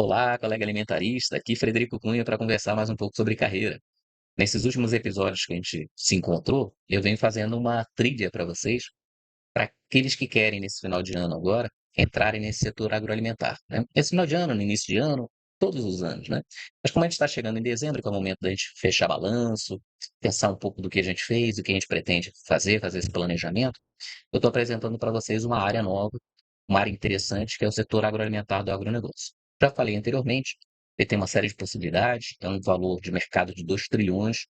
Olá, colega alimentarista, aqui Frederico Cunha para conversar mais um pouco sobre carreira. Nesses últimos episódios que a gente se encontrou, eu venho fazendo uma trilha para vocês, para aqueles que querem, nesse final de ano agora, entrarem nesse setor agroalimentar, né? Esse final de ano, no início de ano, todos os anos, né? Mas como a gente está chegando em dezembro, que é o momento da gente fechar balanço, pensar um pouco do que a gente fez, do que a gente pretende fazer esse planejamento, eu estou apresentando para vocês uma área nova, uma área interessante, que é o setor agroalimentar do agronegócio. Já falei anteriormente, ele tem uma série de possibilidades, é um valor de mercado de 2 trilhões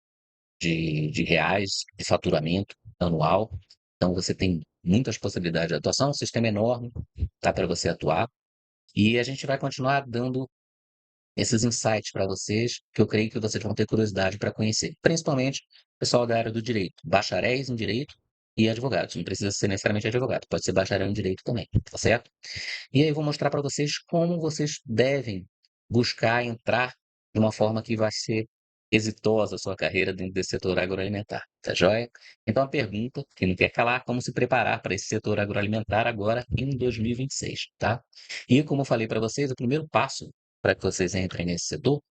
de reais de faturamento anual. Então, você tem muitas possibilidades de atuação, o sistema é enorme, dá para você atuar. E a gente vai continuar dando esses insights para vocês, que eu creio que vocês vão ter curiosidade para conhecer, principalmente o pessoal da área do direito, bacharéis em direito e advogados. Não precisa ser necessariamente advogado, pode ser bacharel em direito também, tá certo? E aí eu vou mostrar para vocês como vocês devem buscar entrar de uma forma que vai ser exitosa a sua carreira dentro desse setor agroalimentar, tá joia? Então a pergunta, que não quer calar, como se preparar para esse setor agroalimentar agora em 2026, tá? E como eu falei para vocês, o primeiro passo para que vocês entrem nesse setor,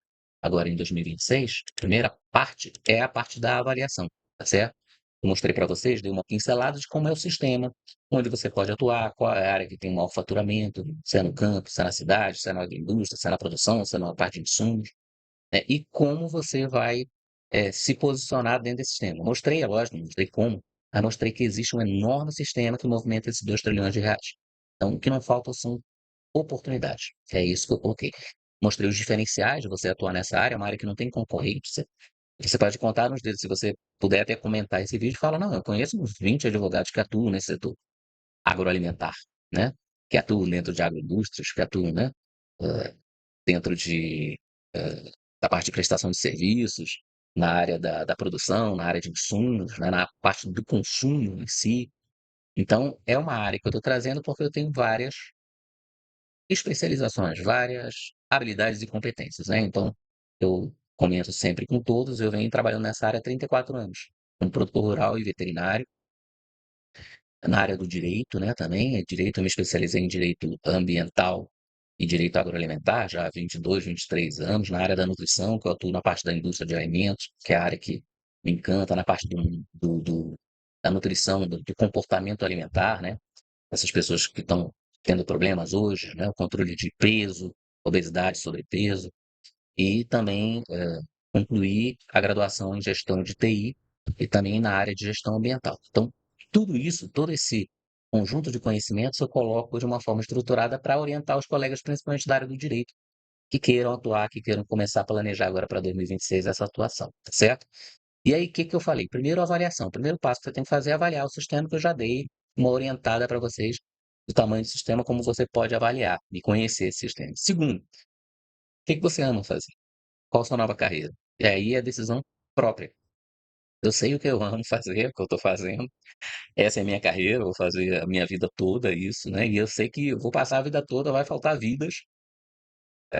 agora em 2026, a primeira parte é a parte da avaliação, tá certo? Eu mostrei para vocês, dei uma pincelada de como é o sistema, onde você pode atuar, qual é a área que tem maior faturamento, se é no campo, se é na cidade, se é na agroindústria, se é na produção, se é na parte de insumos, né? E como você vai se posicionar dentro desse sistema. Mostrei, é lógico, não mostrei como, mas mostrei que existe um enorme sistema que movimenta esses 2 trilhões de reais. Então, o que não falta são oportunidades. É isso que eu coloquei. Mostrei os diferenciais de você atuar nessa área, é uma área que não tem concorrência. Você pode contar nos dedos, se você puder até comentar esse vídeo, fala, não, eu conheço uns 20 advogados que atuam nesse setor agroalimentar, né? Que atuam dentro de agroindústrias, que atuam, né? eh, dentro da parte de prestação de serviços, na área da produção, na área de insumos, né? Na parte do consumo em si. Então, é uma área que eu estou trazendo porque eu tenho várias especializações, várias habilidades e competências, né? Então, eu comento sempre com todos, eu venho trabalhando nessa área há 34 anos, como produtor rural e veterinário, na área do direito, né, também, direito, eu me especializei em direito ambiental e direito agroalimentar, já há 22, 23 anos, na área da nutrição, que eu atuo na parte da indústria de alimentos, que é a área que me encanta, na parte da nutrição, do comportamento alimentar, né? Essas pessoas que estão tendo problemas hoje, né? O controle de peso, obesidade, sobrepeso, e também concluir a graduação em gestão de TI e também na área de gestão ambiental. Então, tudo isso, todo esse conjunto de conhecimentos eu coloco de uma forma estruturada para orientar os colegas, principalmente da área do direito, que queiram atuar, que queiram começar a planejar agora para 2026 essa atuação, tá certo? E aí, o que que eu falei? Primeiro, avaliação. O primeiro passo que você tem que fazer é avaliar o sistema, que eu já dei uma orientada para vocês do tamanho do sistema, como você pode avaliar e conhecer esse sistema. Segundo, o que que você ama fazer? Qual a sua nova carreira? E aí é decisão própria. Eu sei o que eu amo fazer, o que eu estou fazendo. Essa é a minha carreira, eu vou fazer a minha vida toda isso, né? E eu sei que eu vou passar a vida toda, vai faltar vidas.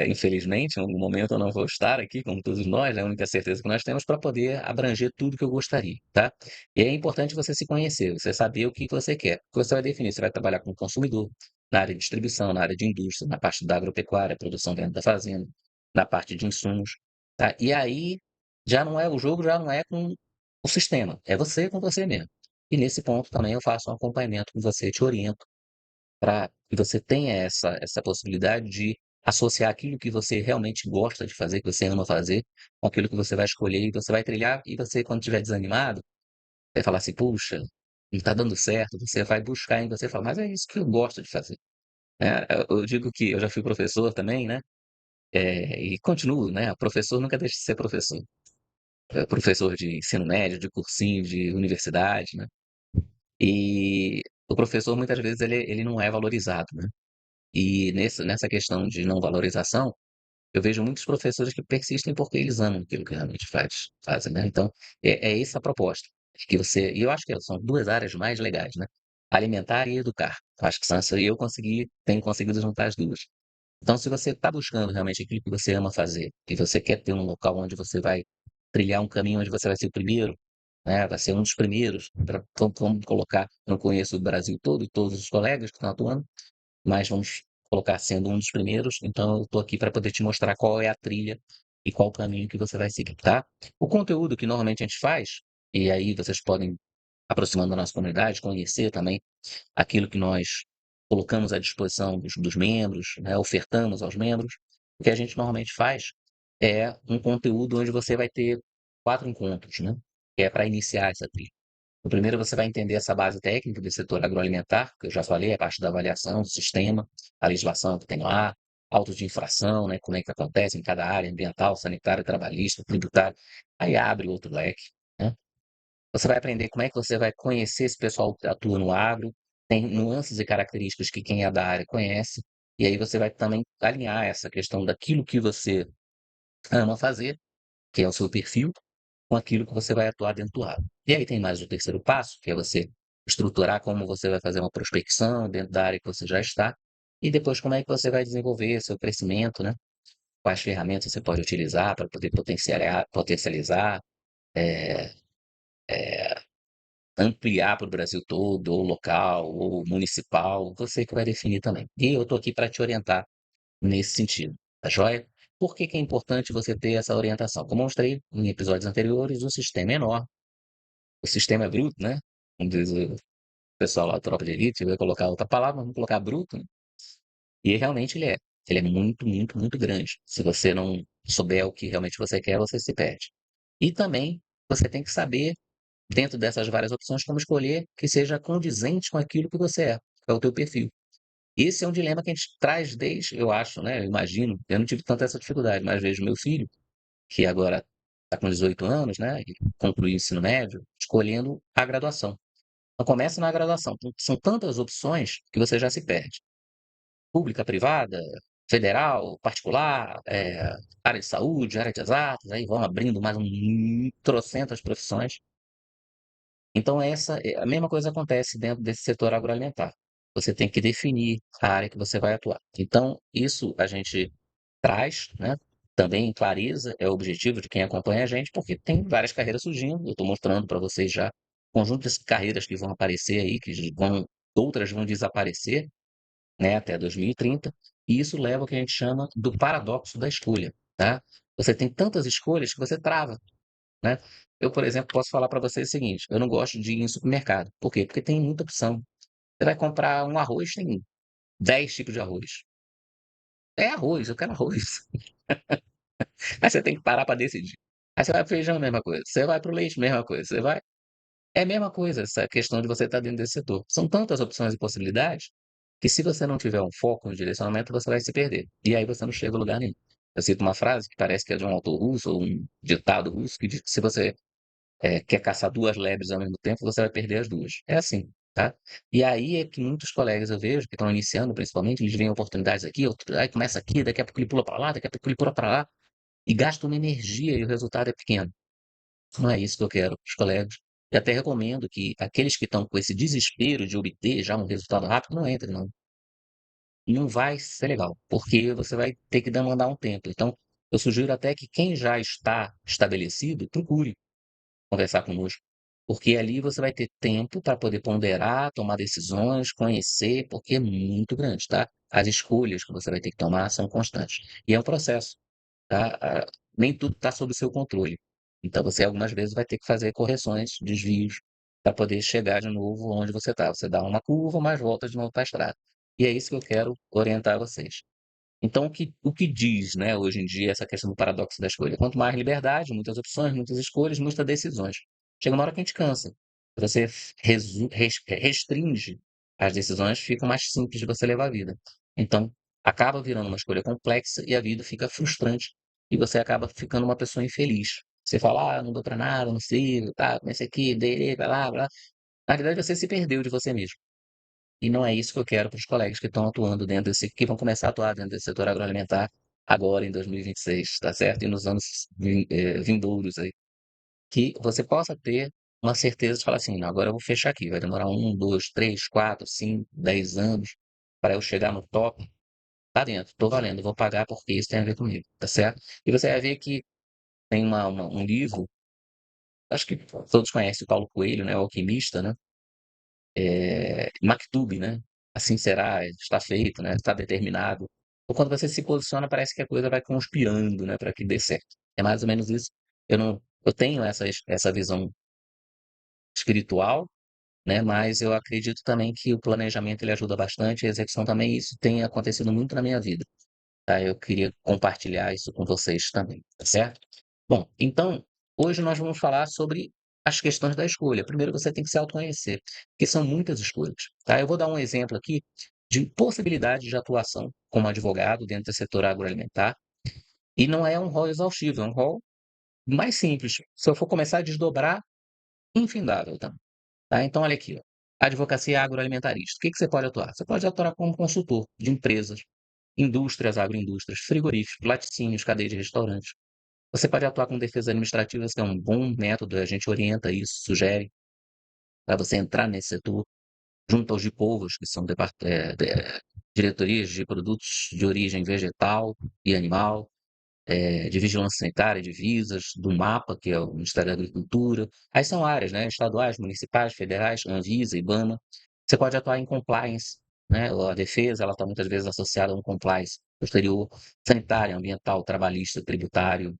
Infelizmente, em algum momento eu não vou estar aqui, como todos nós, é a única certeza que nós temos para poder abranger tudo que eu gostaria, tá? E é importante você se conhecer, você saber o que que você quer. O que você vai definir, você vai trabalhar com o consumidor, na área de distribuição, na área de indústria, na parte da agropecuária, produção dentro da fazenda, na parte de insumos, tá? E aí, já não é o jogo, já não é com o sistema, é você com você mesmo. E nesse ponto também eu faço um acompanhamento com você, te oriento para que você tenha essa possibilidade de associar aquilo que você realmente gosta de fazer, que você ama fazer, com aquilo que você vai escolher e você vai trilhar, e você, quando estiver desanimado, vai falar assim: "Puxa, não está dando certo", você vai buscar em você e falar: "Mas é isso que eu gosto de fazer", né. Eu digo que eu já fui professor também, né, e continuo, né, professor nunca deixa de ser professor. Professor de ensino médio, de cursinho, de universidade, né, e o professor muitas vezes ele não é valorizado, né. E nessa questão de não valorização, eu vejo muitos professores que persistem porque eles amam aquilo que realmente fazem, né. Então, é essa a proposta, que você e eu acho que são 2 áreas mais legais, né, alimentar e educar. Eu acho que são essa e eu tenho conseguido juntar as 2. Então, se você está buscando realmente aquilo que você ama fazer, e você quer ter um local onde você vai trilhar um caminho onde você vai ser o primeiro, né, vai ser um dos primeiros, pra vamos colocar, eu não conheço o Brasil todo e todos os colegas que estão atuando, mas vamos colocar sendo um dos primeiros, então eu estou aqui para poder te mostrar qual é a trilha e qual o caminho que você vai seguir, tá? O conteúdo que normalmente a gente faz, e aí vocês podem, aproximando da nossa comunidade, conhecer também aquilo que nós colocamos à disposição dos membros, né, ofertamos aos membros. O que a gente normalmente faz é um conteúdo onde você vai ter 4 encontros, né, que é para iniciar essa trilha. O primeiro você vai entender essa base técnica do setor agroalimentar, que eu já falei, a parte da avaliação do sistema, a legislação que tem lá, autos de infração, né, como é que acontece em cada área, ambiental, sanitária, trabalhista, tributária. Aí abre outro leque, né? Você vai aprender como é que você vai conhecer esse pessoal que atua no agro, tem nuances e características que quem é da área conhece, e aí você vai também alinhar essa questão daquilo que você ama fazer, que é o seu perfil, com aquilo que você vai atuar dentro do agro. E aí tem mais o terceiro passo, que é você estruturar como você vai fazer uma prospecção dentro da área que você já está, e depois como é que você vai desenvolver seu crescimento, né? Quais ferramentas você pode utilizar para poder potencializar, eh, ampliar para o Brasil todo, ou local, ou municipal, você que vai definir também. E eu estou aqui para te orientar nesse sentido, tá joia? Por que que é importante você ter essa orientação? Como eu mostrei em episódios anteriores, o sistema é enorme, o sistema é bruto, né? Como diz o pessoal lá da Tropa de Elite, vai colocar outra palavra, vamos colocar bruto, né? E realmente ele é. Ele é muito, muito, muito grande. Se você não souber o que realmente você quer, você se perde. E também você tem que saber dentro dessas várias opções, como escolher que seja condizente com aquilo que você é o teu perfil. Esse é um dilema que a gente traz desde, eu acho, né? Eu imagino, eu não tive tanta essa dificuldade, mas vejo meu filho, que agora está com 18 anos, né? E concluiu o ensino médio, escolhendo a graduação. Então começa na graduação. Então, são tantas opções que você já se perde. Pública, privada, federal, particular, área de saúde, área de exatas, aí vão abrindo mais trocentas profissões. Então, a mesma coisa acontece dentro desse setor agroalimentar. Você tem que definir a área que você vai atuar. Então, isso a gente traz, né? Também clareza, é o objetivo de quem acompanha a gente, porque tem várias carreiras surgindo. Eu estou mostrando para vocês já conjunto de carreiras que vão aparecer aí, outras vão desaparecer, né, até 2030. E isso leva ao que a gente chama do paradoxo da escolha, tá? Você tem tantas escolhas que você trava, né? Eu, por exemplo, posso falar para você o seguinte: eu não gosto de ir em supermercado. Por quê? Porque tem muita opção. Você vai comprar um arroz, tem 10 tipos de arroz. É arroz, eu quero arroz. Aí você tem que parar para decidir. Aí você vai pro feijão, mesma coisa. Você vai para o leite, mesma coisa. Você vai. É a mesma coisa, essa questão de você estar dentro desse setor. São tantas opções e possibilidades que, se você não tiver um foco, um direcionamento, você vai se perder. E aí você não chega a lugar nenhum. Eu cito uma frase que parece que é de um autor russo, ou um ditado russo, que diz que se você quer caçar duas lebres ao mesmo tempo, você vai perder as duas. É assim, tá? E aí é que muitos colegas eu vejo, que estão iniciando principalmente, eles veem oportunidades aqui, aí começa aqui, daqui a pouco ele pula para lá, daqui a pouco ele pula para lá, e gasta uma energia e o resultado é pequeno. Não é isso que eu quero para os colegas. E até recomendo que aqueles que estão com esse desespero de obter já um resultado rápido, não entrem, não. Não vai ser legal, porque você vai ter que demandar um tempo. Então, eu sugiro até que quem já está estabelecido, procure conversar conosco, porque ali você vai ter tempo para poder ponderar, tomar decisões, conhecer, porque é muito grande, tá? As escolhas que você vai ter que tomar são constantes. E é um processo, tá? Nem tudo está sob o seu controle. Então você algumas vezes vai ter que fazer correções, desvios, para poder chegar de novo onde você está. Você dá uma curva, mas volta de novo para a estrada. E é isso que eu quero orientar vocês. Então, o que diz, né, hoje em dia, essa questão do paradoxo da escolha? Quanto mais liberdade, muitas opções, muitas escolhas, muitas decisões. Chega uma hora que a gente cansa. Você restringe as decisões, fica mais simples de você levar a vida. Então, acaba virando uma escolha complexa e a vida fica frustrante e você acaba ficando uma pessoa infeliz. Você fala, não dou pra nada, não sirvo, tá, comecei aqui, dei, blá, blá. Na verdade, você se perdeu de você mesmo. E não é isso que eu quero para os colegas que estão atuando dentro desse, que vão começar a atuar dentro desse setor agroalimentar agora em 2026, tá certo? E nos anos vindouros aí. Que você possa ter uma certeza de falar assim, não, agora eu vou fechar aqui, vai demorar 1, 2, 3, 4, 5, 10 anos para eu chegar no top. Tá dentro, tô valendo, vou pagar porque isso tem a ver comigo, tá certo? E você vai ver que tem um livro, acho que todos conhecem o Paulo Coelho, né? O Alquimista, né? Maktub, né? assim será, está feito, né? Está determinado. Ou quando você se posiciona, parece que a coisa vai conspirando, né, para que dê certo. É mais ou menos isso. Eu não, eu tenho essa visão espiritual, né? Mas eu acredito também que o planejamento ele ajuda bastante, a execução também. Isso tem acontecido muito na minha vida, tá? Eu queria compartilhar isso com vocês também, tá certo? Bom, então, hoje nós vamos falar sobre as questões da escolha. Primeiro, você tem que se autoconhecer, porque são muitas escolhas, tá? Eu vou dar um exemplo aqui de possibilidades de atuação como advogado dentro do setor agroalimentar, e não é um rol exaustivo, é um rol mais simples. Se eu for começar a desdobrar, infindável também, tá? Então, olha aqui, ó. Advocacia agroalimentarista. O que que você pode atuar? Você pode atuar como consultor de empresas, indústrias, agroindústrias, frigoríficos, laticínios, cadeia de restaurantes. Você pode atuar com defesa administrativa, que é um bom método, a gente orienta isso, sugere, para você entrar nesse setor, junto aos DIPOVAs, que são diretorias de produtos de origem vegetal e animal, de vigilância sanitária, de divisas, do MAPA, que é o Ministério da Agricultura. Aí são áreas, né, estaduais, municipais, federais, Anvisa, IBAMA. Você pode atuar em compliance, né? A defesa, ela está muitas vezes associada a um compliance posterior, sanitário, ambiental, trabalhista, tributário.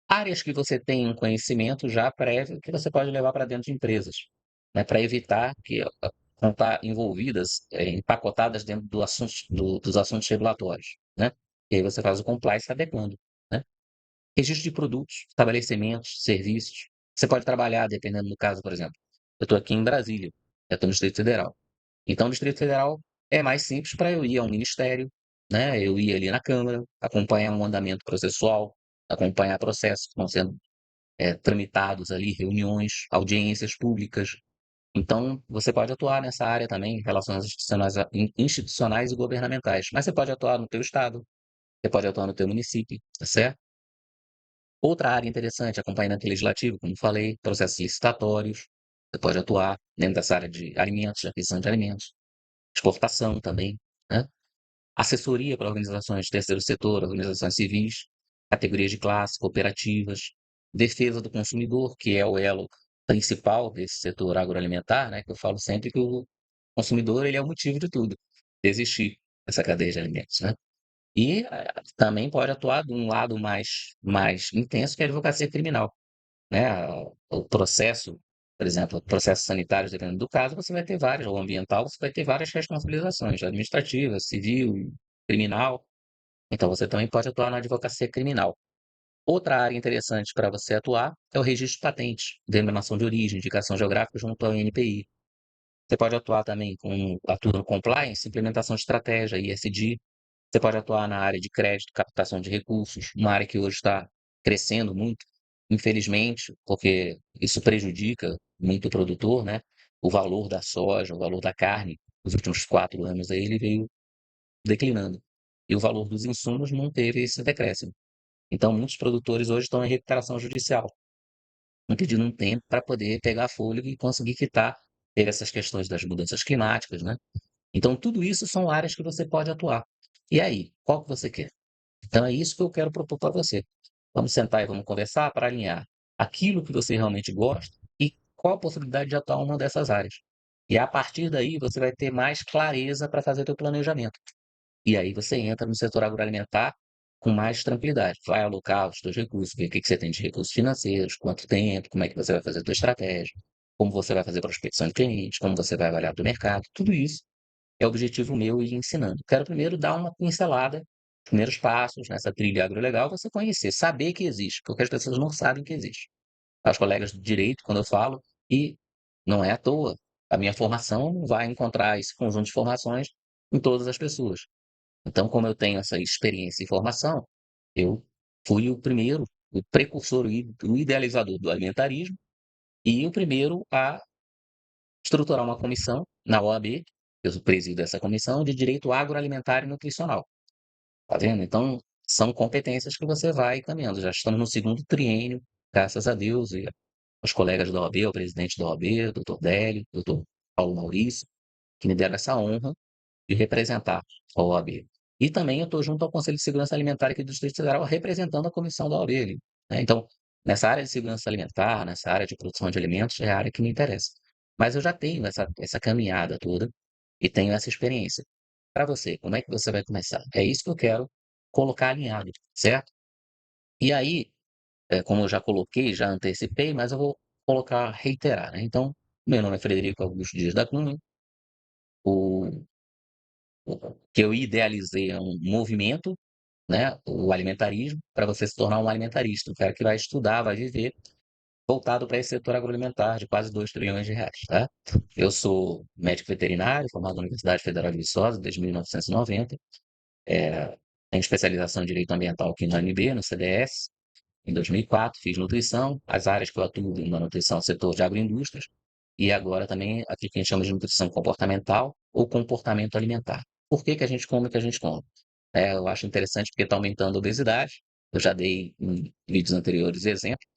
Áreas que você tem um conhecimento já prévio que você pode levar para dentro de empresas, né? Para evitar que não estar envolvidas, empacotadas dentro dos assuntos regulatórios, né? E aí você faz o compliance adequando, né? Registro de produtos, estabelecimentos, serviços. Você pode trabalhar, dependendo do caso, por exemplo. Eu estou aqui em Brasília, eu estou no Distrito Federal. Então, o Distrito Federal é mais simples para eu ir ao Ministério, né? Eu ir ali na Câmara, acompanhar um andamento processual, acompanhar processos que estão sendo tramitados ali, reuniões, audiências públicas. Então, você pode atuar nessa área também, relações institucionais e governamentais. Mas você pode atuar no teu estado, você pode atuar no teu município, tá certo? Outra área interessante, acompanhamento legislativo, como falei, processos licitatórios. Você pode atuar dentro dessa área de alimentos, de aquisição de alimentos, exportação também, né? Assessoria para organizações de terceiro setor, organizações civis, categorias de classe, cooperativas, defesa do consumidor, que é o elo principal desse setor agroalimentar, né? Que eu falo sempre que o consumidor ele é o motivo de tudo, de existir essa cadeia de alimentos, né? E também pode atuar de um lado mais intenso, que é a advocacia criminal, né? O processo, por exemplo, processos sanitários, dependendo do caso, você vai ter várias, ou ambiental, você vai ter várias responsabilizações, administrativa, civil, criminal. Então, você também pode atuar na advocacia criminal. Outra área interessante para você atuar é o registro de patentes, denominação de origem, indicação geográfica junto ao INPI. Você pode atuar também atua no compliance, implementação de estratégia, ISD. Você pode atuar na área de crédito, captação de recursos, uma área que hoje está crescendo muito, infelizmente, porque isso prejudica muito o produtor, né? O valor da soja, o valor da carne, nos últimos 4 anos aí, ele veio declinando. E o valor dos insumos não teve esse decréscimo. Então, muitos produtores hoje estão em recuperação judicial, pedindo um tempo para poder pegar fôlego e conseguir quitar. Teve essas questões das mudanças climáticas, né? Então, tudo isso são áreas que você pode atuar. E aí, qual que você quer? Então, é isso que eu quero propor para você. Vamos sentar e vamos conversar para alinhar aquilo que você realmente gosta e qual a possibilidade de atuar em uma dessas áreas. E a partir daí, você vai ter mais clareza para fazer o teu planejamento. E aí você entra no setor agroalimentar com mais tranquilidade. Vai alocar os teus recursos, ver o que que você tem de recursos financeiros, quanto tempo, como é que você vai fazer a tua estratégia, como você vai fazer prospecção de clientes, como você vai avaliar o mercado, tudo isso é objetivo meu ir ensinando. Quero primeiro dar uma pincelada, primeiros passos nessa trilha agrolegal, você conhecer, saber que existe, porque as pessoas não sabem que existe. Os colegas de direito, quando eu falo, e não é à toa, a minha formação não vai encontrar esse conjunto de formações em todas as pessoas. Então, como eu tenho essa experiência e formação, eu fui o primeiro, o precursor, o idealizador do alimentarismo e o primeiro a estruturar uma comissão na OAB, eu presido essa comissão de direito agroalimentar e nutricional. Tá vendo? Então, são competências que você vai caminhando. Já estamos no segundo triênio, graças a Deus, e os colegas da OAB, o presidente da OAB, doutor Délio, doutor Paulo Maurício, que me deram essa honra de representar a OAB. E também eu estou junto ao Conselho de Segurança Alimentar aqui do Distrito Federal, representando a comissão da OAB ali, né? Então, nessa área de segurança alimentar, nessa área de produção de alimentos, é a área que me interessa. Mas eu já tenho essa caminhada toda e tenho essa experiência. Para você, como é que você vai começar? É isso que eu quero colocar alinhado, certo? E aí, como eu já coloquei, já antecipei, mas eu vou colocar, reiterar, né? Então, meu nome é Frederico Augusto Dias da Cunha. O, o que eu idealizei é um movimento, né? O alimentarismo, para você se tornar um alimentarista, um cara que vai estudar, vai viver, voltado para esse setor agroalimentar de quase 2 trilhões de reais, tá? Eu sou médico veterinário, formado na Universidade Federal de Viçosa desde 1990. Tenho especialização em Direito Ambiental aqui na UNB, no CDS. Em 2004, fiz nutrição. As áreas que eu atuo na nutrição, setor de agroindústrias. E agora também aquilo que a gente chama de nutrição comportamental ou comportamento alimentar. Por que que a gente come o que a gente come? Eu acho interessante porque está aumentando a obesidade. Eu já dei em vídeos anteriores exemplo.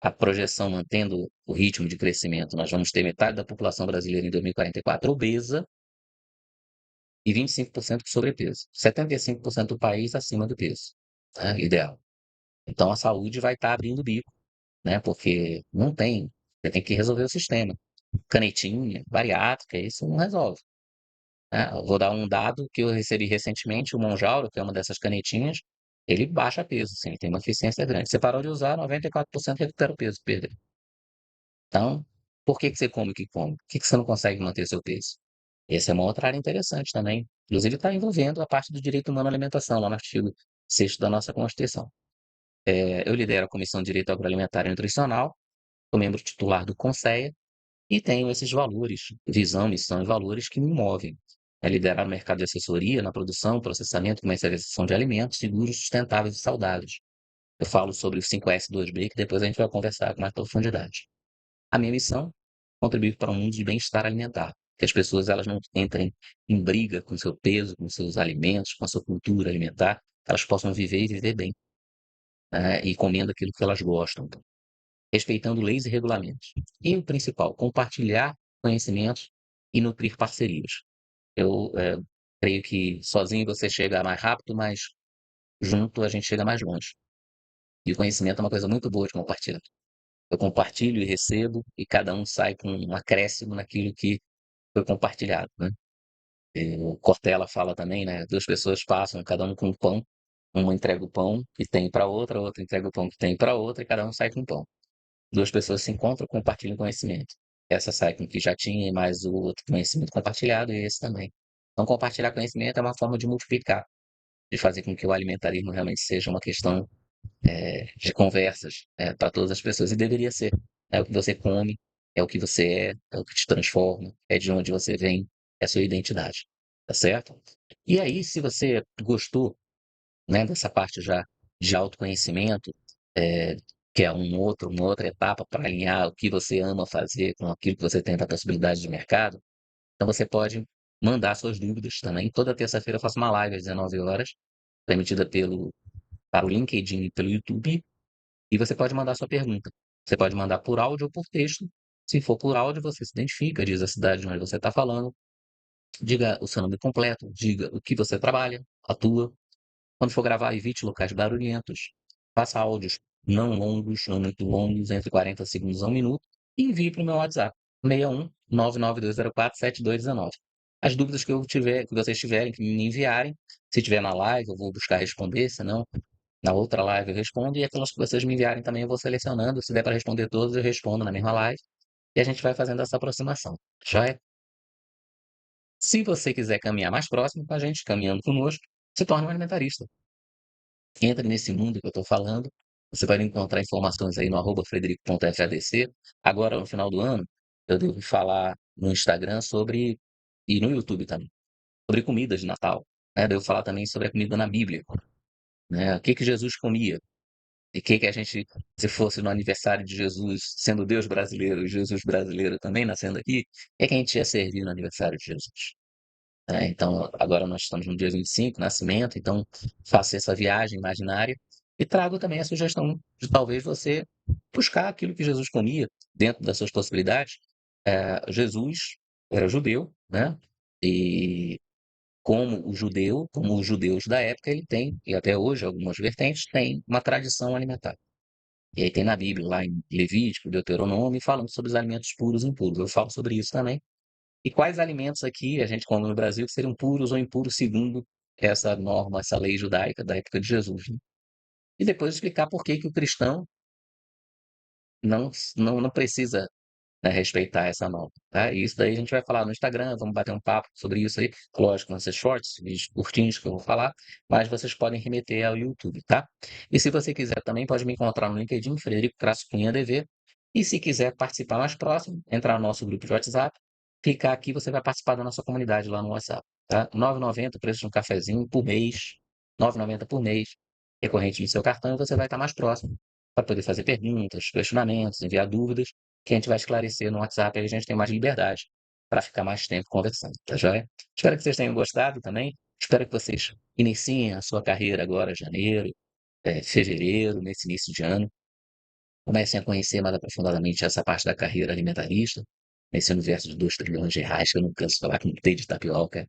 A projeção mantendo o ritmo de crescimento, nós vamos ter metade da população brasileira em 2044 obesa e 25% com sobrepeso. 75% do país acima do peso, né, ideal. Então a saúde vai estar abrindo o bico, né? Porque não tem, você tem que resolver o sistema. Canetinha, bariátrica, isso não resolve, né? Eu vou dar um dado que eu recebi recentemente, o Monjauro, que é uma dessas canetinhas, ele baixa peso, sim, tem uma eficiência grande. Você parou de usar, 94% recupera o peso, perdeu. Então, por que que você come o que come? Por que que você não consegue manter seu peso? Essa é uma outra área interessante também. Inclusive está envolvendo a parte do direito humano à alimentação, lá no artigo 6º da nossa Constituição. Eu lidero a Comissão de Direito Agroalimentar e Nutricional, sou membro titular do CONSEA e tenho esses valores, visão, missão e valores que me movem. É liderar o mercado de assessoria na produção, processamento e comercialização de alimentos seguros, sustentáveis e saudáveis. Eu falo sobre os 5S2B, que depois a gente vai conversar com mais profundidade. A minha missão, contribuir para um mundo de bem-estar alimentar, que as pessoas elas não entrem em briga com seu peso, com seus alimentos, com a sua cultura alimentar, elas possam viver e viver bem, né, e comendo aquilo que elas gostam, respeitando leis e regulamentos. E o principal, compartilhar conhecimentos e nutrir parcerias. Eu creio que sozinho você chega mais rápido, mas junto a gente chega mais longe. E o conhecimento é uma coisa muito boa de compartilhar. Eu compartilho e recebo, e cada um sai com um acréscimo naquilo que foi compartilhado, né? O Cortella fala também, né? Duas pessoas passam, cada um com um pão, uma entrega o pão que tem para outra, outra entrega o pão que tem para outra, e cada um sai com um pão. Duas pessoas se encontram, compartilham conhecimento. Essa sai com o que já tinha, mais o outro conhecimento compartilhado, e esse também. Então, compartilhar conhecimento é uma forma de multiplicar, de fazer com que o alimentarismo realmente seja uma questão de conversas para todas as pessoas. E deveria ser. É o que você come, é o que você é o que te transforma, é de onde você vem, é a sua identidade. Tá certo? E aí, se você gostou, né, dessa parte já de autoconhecimento, eh, que é uma outra etapa para alinhar o que você ama fazer com aquilo que você tem para possibilidade de mercado, então você pode mandar suas dúvidas também. Toda terça-feira eu faço uma live às 19 horas, transmitida para o LinkedIn e pelo YouTube, e você pode mandar sua pergunta. Você pode mandar por áudio ou por texto. Se for por áudio, você se identifica, diz a cidade onde você está falando, diga o seu nome completo, diga o que você trabalha, atua. Quando for gravar, evite locais barulhentos. Faça áudios não longos, não muito longos, entre 40 segundos a 1 minuto, e envie para o meu WhatsApp, 61 99204 7219. As dúvidas que eu tiver, que vocês tiverem, que me enviarem, se tiver na live, eu vou buscar responder, se não, na outra live eu respondo, e aquelas que vocês me enviarem também eu vou selecionando. Se der para responder todas, eu respondo na mesma live, e a gente vai fazendo essa aproximação. Joia? Se você quiser caminhar mais próximo com a gente, caminhando conosco, se torne um alimentarista. Entra nesse mundo que eu estou falando. Você vai encontrar informações aí no @frederico.fadc. Agora, no final do ano, eu devo falar no Instagram sobre, e no YouTube também, sobre comidas de Natal, né? Devo falar também sobre a comida na Bíblia, né? O que que Jesus comia? E o que que a gente, se fosse no aniversário de Jesus, sendo Deus brasileiro e Jesus brasileiro também nascendo aqui, o que que a gente ia servir no aniversário de Jesus? Então, agora nós estamos no dia 25, nascimento, então faço essa viagem imaginária e trago também a sugestão de talvez você buscar aquilo que Jesus comia dentro das suas possibilidades. Jesus era judeu, né? E como o judeu, como os judeus da época, ele tem, e até hoje algumas vertentes têm uma tradição alimentar. E aí tem na Bíblia, lá em Levítico, Deuteronômio, falando sobre os alimentos puros e impuros. Eu falo sobre isso também. E quais alimentos aqui a gente come no Brasil que seriam puros ou impuros segundo essa norma, essa lei judaica da época de Jesus, né? E depois explicar por que que o cristão não precisa, né, respeitar essa norma, tá? E isso daí a gente vai falar no Instagram, vamos bater um papo sobre isso aí. Lógico, vão ser shorts, vídeos curtinhos que eu vou falar, mas vocês podem remeter ao YouTube, tá? E se você quiser também, pode me encontrar no LinkedIn, Frederico Traço Cunha DV. E se quiser participar mais próximo, entrar no nosso grupo de WhatsApp, clicar aqui, você vai participar da nossa comunidade lá no WhatsApp, tá? R$ 9,90 o preço de um cafezinho por mês, R$ 9,90 por mês, recorrente do seu cartão, e você vai estar mais próximo para poder fazer perguntas, questionamentos, enviar dúvidas, que a gente vai esclarecer no WhatsApp, aí a gente tem mais liberdade para ficar mais tempo conversando, tá joia? Espero que vocês tenham gostado também. Espero que vocês iniciem a sua carreira agora, janeiro, fevereiro, nesse início de ano. Comecem a conhecer mais aprofundadamente essa parte da carreira alimentarista, nesse universo de 2 trilhões de reais, que eu não canso de falar, que não tem de tapioca,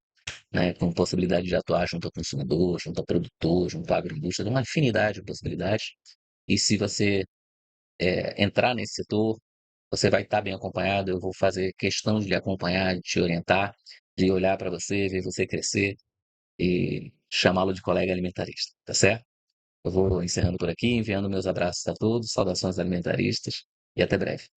né, com possibilidade de atuar junto ao consumidor, junto ao produtor, junto à agroindústria, uma infinidade de possibilidades. E se você entrar nesse setor, você vai estar bem acompanhado. Eu vou fazer questão de lhe acompanhar, de te orientar, de olhar para você, ver você crescer e chamá-lo de colega alimentarista, tá certo? Eu vou encerrando por aqui, enviando meus abraços a todos, saudações alimentaristas e até breve.